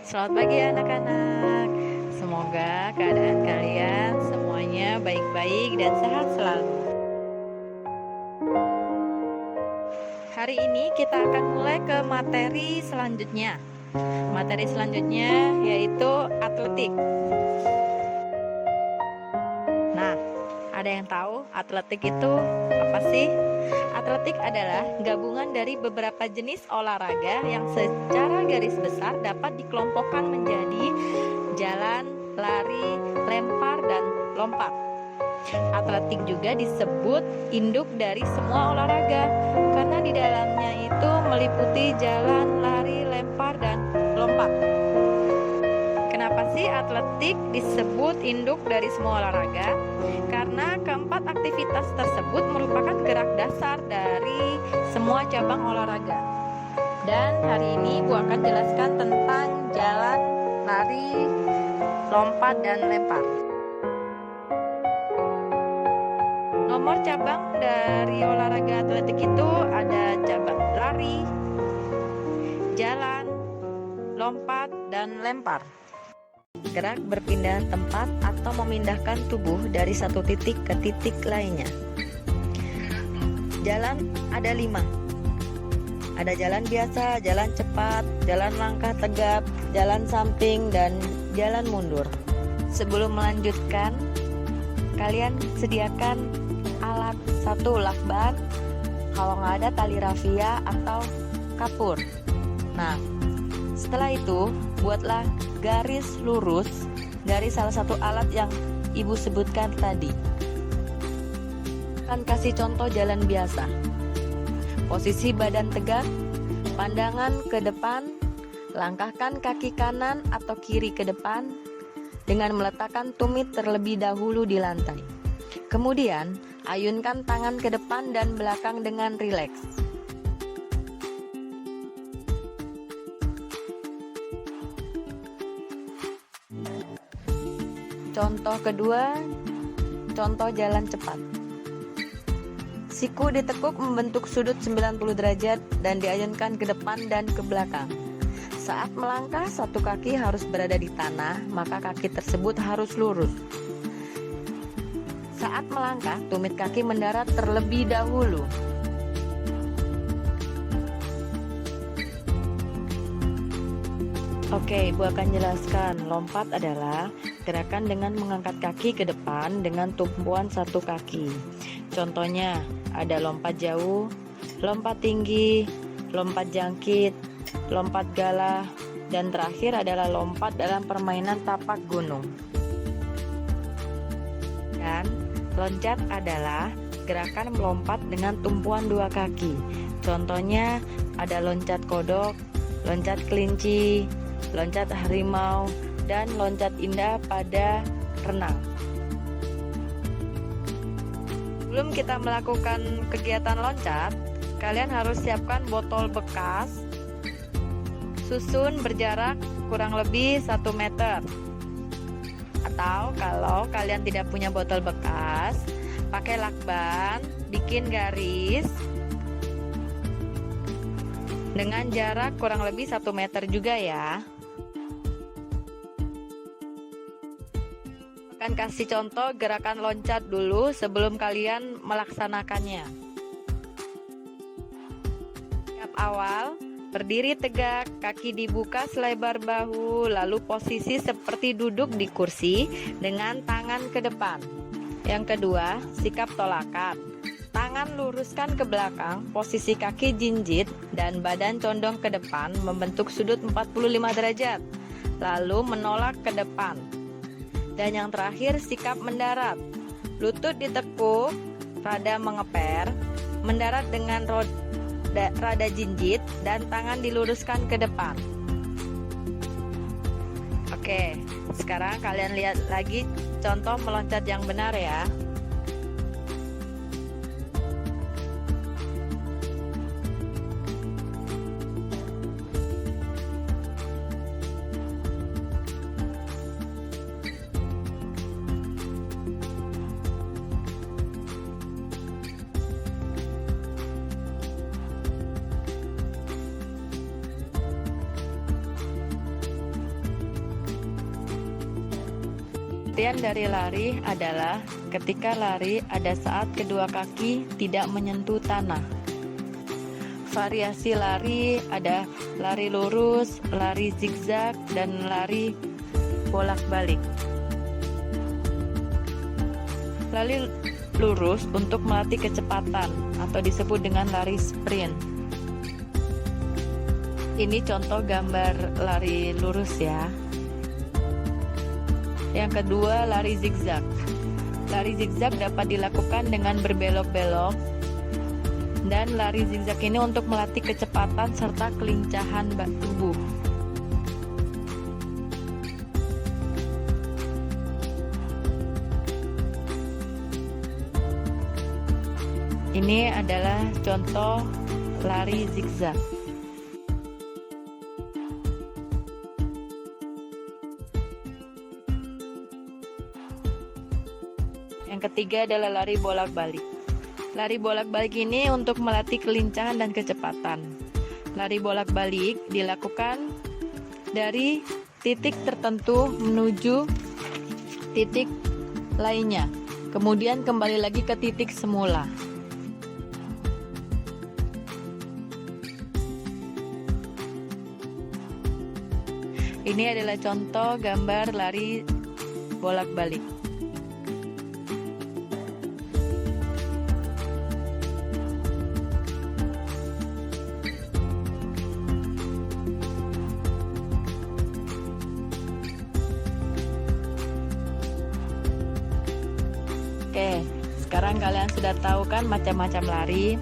Selamat pagi anak-anak. Semoga keadaan kalian semuanya baik-baik dan sehat selalu. Hari ini kita akan mulai ke materi selanjutnya. Materi selanjutnya yaitu atletik. Nah, ada yang tahu atletik itu apa sih? Atletik adalah gabungan dari beberapa jenis olahraga yang secara garis besar dapat dikelompokkan menjadi jalan, lari, lempar, dan lompat. Atletik juga disebut induk dari semua olahraga karena di dalamnya itu meliputi jalan, lari, lempar, dan lompat. Kenapa sih atletik disebut induk dari semua olahraga? Karena keempat aktivitas tersebut merupakan gerak dasar dari semua cabang olahraga. Dan hari ini Bu akan jelaskan tentang jalan, lari, lompat, dan lempar. Nomor cabang dari olahraga atletik itu ada cabang lari, jalan, lompat, dan lempar. Gerak berpindah tempat atau memindahkan tubuh dari satu titik ke titik lainnya. Jalan ada 5. Ada jalan biasa, jalan cepat, jalan langkah tegap, jalan samping, dan jalan mundur. Sebelum melanjutkan, kalian sediakan alat 1 lakban, kalau nggak ada tali rafia atau kapur. Nah, setelah itu buatlah garis lurus dari salah satu alat yang ibu sebutkan tadi. Akan kasih contoh jalan biasa. Posisi badan tegak, pandangan ke depan, langkahkan kaki kanan atau kiri ke depan dengan meletakkan tumit terlebih dahulu di lantai. Kemudian, ayunkan tangan ke depan dan belakang dengan rileks. Contoh kedua, contoh jalan cepat. Siku ditekuk membentuk sudut 90 derajat dan diayunkan ke depan dan ke belakang. Saat melangkah, satu kaki harus berada di tanah, maka kaki tersebut harus lurus. Saat melangkah, tumit kaki mendarat terlebih dahulu. Oke, Ibu akan jelaskan. Lompat adalah gerakan dengan mengangkat kaki ke depan dengan tumpuan satu kaki. Contohnya, ada lompat jauh, lompat tinggi, lompat jangkit, lompat galah, dan terakhir adalah lompat dalam permainan tapak gunung. Dan loncat adalah gerakan melompat dengan tumpuan 2 kaki. Contohnya, ada loncat kodok, loncat kelinci, loncat harimau, dan loncat indah pada renang. Sebelum kita melakukan kegiatan loncat, kalian harus siapkan botol bekas, susun berjarak kurang lebih 1 meter. Atau kalau kalian tidak punya botol bekas, pakai lakban, bikin garis dengan jarak kurang lebih 1 meter juga ya. Akan kasih contoh gerakan loncat dulu sebelum kalian melaksanakannya. Tahap awal, berdiri tegak, kaki dibuka selebar bahu, lalu posisi seperti duduk di kursi dengan tangan ke depan. Yang kedua, sikap tolakan. Tangan luruskan ke belakang, posisi kaki jinjit dan badan condong ke depan membentuk sudut 45 derajat, lalu menolak ke depan. Dan yang terakhir, sikap mendarat. Lutut ditekuk, rada mengeper, mendarat dengan rada jinjit, dan tangan diluruskan ke depan. Oke, sekarang kalian lihat lagi contoh meloncat yang benar ya. Pengertian dari lari adalah ketika lari ada saat kedua kaki tidak menyentuh tanah. Variasi lari ada lari lurus, lari zigzag, dan lari bolak-balik. Lari lurus untuk melatih kecepatan atau disebut dengan lari sprint. Ini contoh gambar lari lurus ya. Yang kedua, lari zigzag. Lari zigzag dapat dilakukan dengan berbelok-belok, dan lari zigzag ini untuk melatih kecepatan serta kelincahan tubuh. Ini adalah contoh lari zigzag. Yang ketiga adalah lari bolak-balik. Lari bolak-balik ini untuk melatih kelincahan dan kecepatan. Lari bolak-balik dilakukan dari titik tertentu menuju titik lainnya, kemudian kembali lagi ke titik semula. Ini adalah contoh gambar lari bolak-balik. Oke, sekarang kalian sudah tahu kan macam-macam lari.